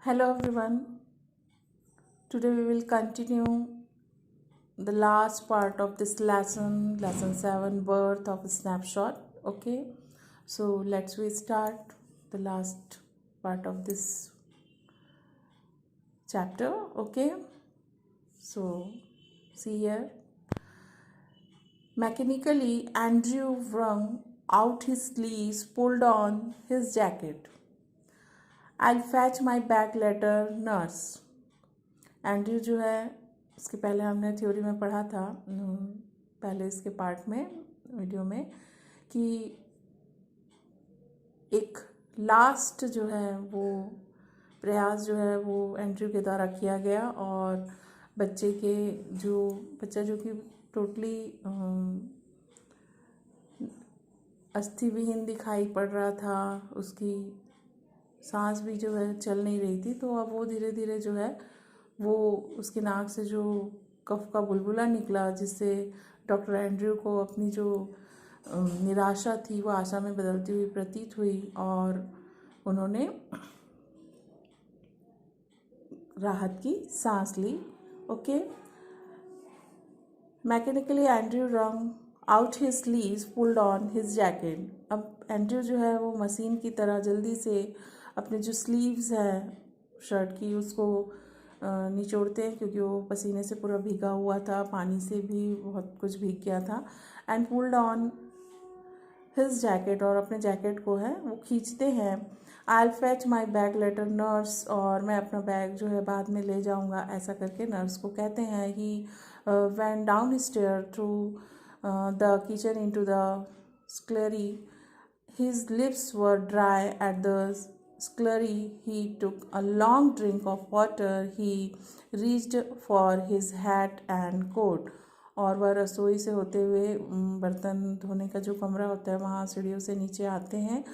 Hello everyone. Today we will continue the last part of this lesson 7, birth of a snapshot. Okay, so let's we start the last part of this chapter. Okay, so see here. Mechanically, Andrew wrung out his sleeves, pulled on his jacket. I'll fetch my bag later, nurse. Andrew जो है उसके पहले हमने theory में पढ़ा था पहले इसके पार्ट में वीडियो में कि एक लास्ट जो है वो प्रयास जो है वो एंड्रयू के द्वारा किया गया और बच्चा जो कि टोटली अस्थि विहीन दिखाई पड़ रहा था, उसकी सांस भी जो है चल नहीं रही थी, तो अब वो धीरे धीरे जो है वो उसके नाक से जो कफ का बुलबुला निकला जिससे डॉक्टर एंड्रयू को अपनी जो निराशा थी वो आशा में बदलती हुई प्रतीत हुई और उन्होंने राहत की सांस ली. ओके. मैकेनिकली एंड्रयू रंग out his sleeves, pulled on his jacket. अब एंड्रयू जो है वो मशीन की तरह जल्दी से अपने जो स्लीव्स हैं शर्ट की उसको निचोड़ते हैं क्योंकि वो पसीने से पूरा भीगा हुआ था, पानी से भी बहुत कुछ भीग गया था. And pulled on his jacket, और अपने जैकेट को है वो खींचते हैं. I will fetch my bag later nurse, और मैं अपना बैग जो है बाद में ले जाऊंगा, ऐसा करके नर्स को कहते हैं. He went down stair through the kitchen into the scullery. His lips were dry at the scullery. He took a long drink of water. He reached for his hat and coat. और वह रसोई से होते हुए बर्तन धोने का जो कमरा होता है वहाँ सीढ़ियों से नीचे आते हैं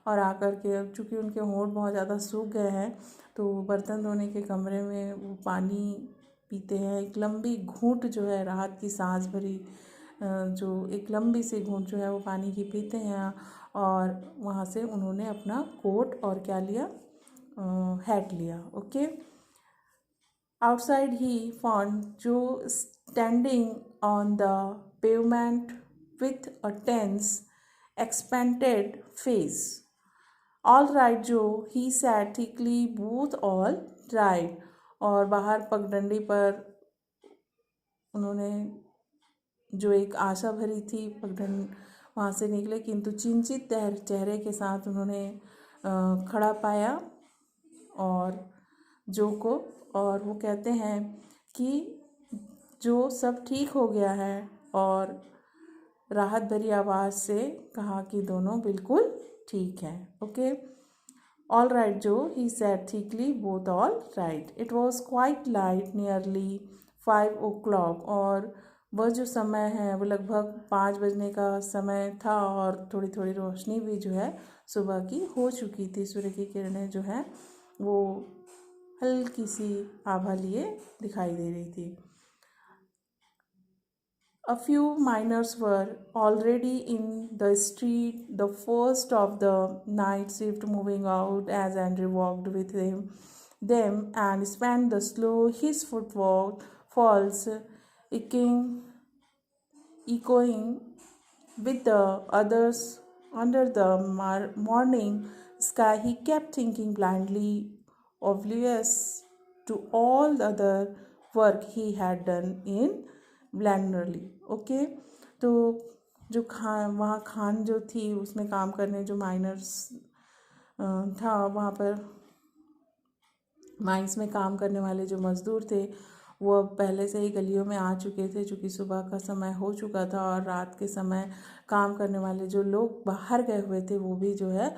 और आकर के, अब चूँकि उनके होंठ बहुत ज़्यादा सूख गए हैं तो बर्तन धोने के कमरे में वो पानी पीते हैं. एक लंबी घूंट जो है राहत की सांस भरी, जो एक लंबी सी घूंट जो है वो पानी की पीते हैं और वहाँ से उन्होंने अपना कोट और क्या लिया, हैट लिया. ओके. आउटसाइड ही फाउंड जो standing on the pavement with a tense, expectant face. All right, Joe, he said thickly, both all right. और बाहर पगडंडी पर उन्होंने जो एक आशा भरी थी पगडंड वहाँ से निकले, किंतु चिंतित चेहरे के साथ उन्होंने खड़ा पाया और जो को, और वो कहते हैं कि जो सब ठीक हो गया है, और राहत भरी आवाज़ से कहा कि दोनों बिल्कुल ठीक है. ओके. ऑल राइट जो, he said thickly, both all right. It was quite light, nearly 5 o'clock, और वह जो समय है वो लगभग 5 बजने का समय था और थोड़ी थोड़ी रोशनी भी जो है सुबह की हो चुकी थी. सूर्य की किरणें जो है वो हल्की सी आभा लिए दिखाई दे रही थी. A few miners were already in the street, the first of the night shift moving out as Andrew walked with them and spent the slow his falls echoing with the others under the morning sky. He kept thinking blindly, oblivious to all the other work he had done in blunderly. Okay. तो जो वहाँ खान जो थी उसमें काम करने जो miners था, वहाँ पर माइंस में काम करने वाले जो मज़दूर थे वो अब पहले से ही गलियों में आ चुके थे चूँकि सुबह का समय हो चुका था, और रात के समय काम करने वाले जो लोग बाहर गए हुए थे वो भी जो है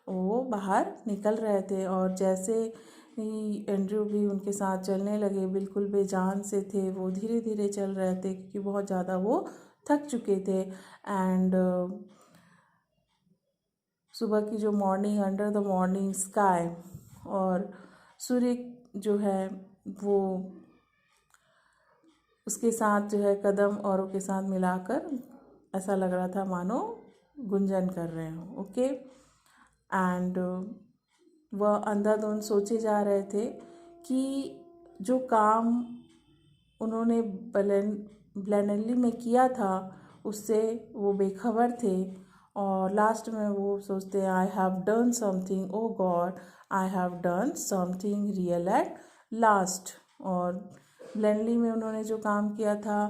वो बाहर निकल रहे थे. और जैसे एंड्रयू भी उनके साथ चलने लगे, बिल्कुल बेजान से थे, वो धीरे धीरे चल रहे थे क्योंकि बहुत ज़्यादा वो थक चुके थे. एंड सुबह की जो morning, under the morning sky, और सूर्य जो है वो उसके साथ जो है कदम औरों के साथ मिलाकर ऐसा लग रहा था मानो गुंजन कर रहे हों. ओके. एंड वह अंधाधुंध सोचे जा रहे थे कि जो काम उन्होंने ब्लैंडली में किया था उससे वो बेखबर थे। और लास्ट में वो सोचते हैं, I have done something, oh God, I have done something real at last. और ब्लैंडली में उन्होंने जो काम किया था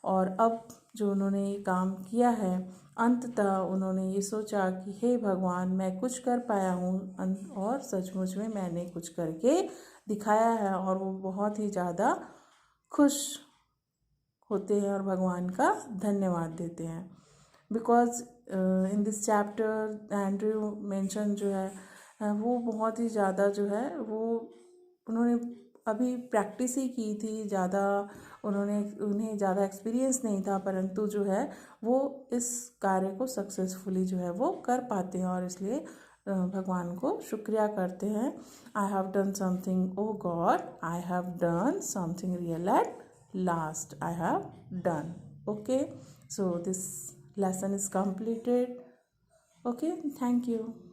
और अब जो उन्होंने ये काम किया है, अंततः उन्होंने ये सोचा कि हे भगवान, मैं कुछ कर पाया हूँ और सचमुच में मैंने कुछ करके दिखाया है। और वो बहुत ही ज़्यादा खुश होते हैं और भगवान का धन्यवाद देते हैं। Because in this chapter Andrew mention जो है वो बहुत ही ज़्यादा जो है वो उन्होंने अभी प्रैक्टिस ही की थी, ज़्यादा उन्हें ज़्यादा एक्सपीरियंस नहीं था, परंतु जो है वो इस कार्य को सक्सेसफुली जो है वो कर पाते हैं और इसलिए भगवान को शुक्रिया करते हैं। I have done something, oh God, I have done something real at last, I have done. Okay, so this lesson is completed. Okay, thank you.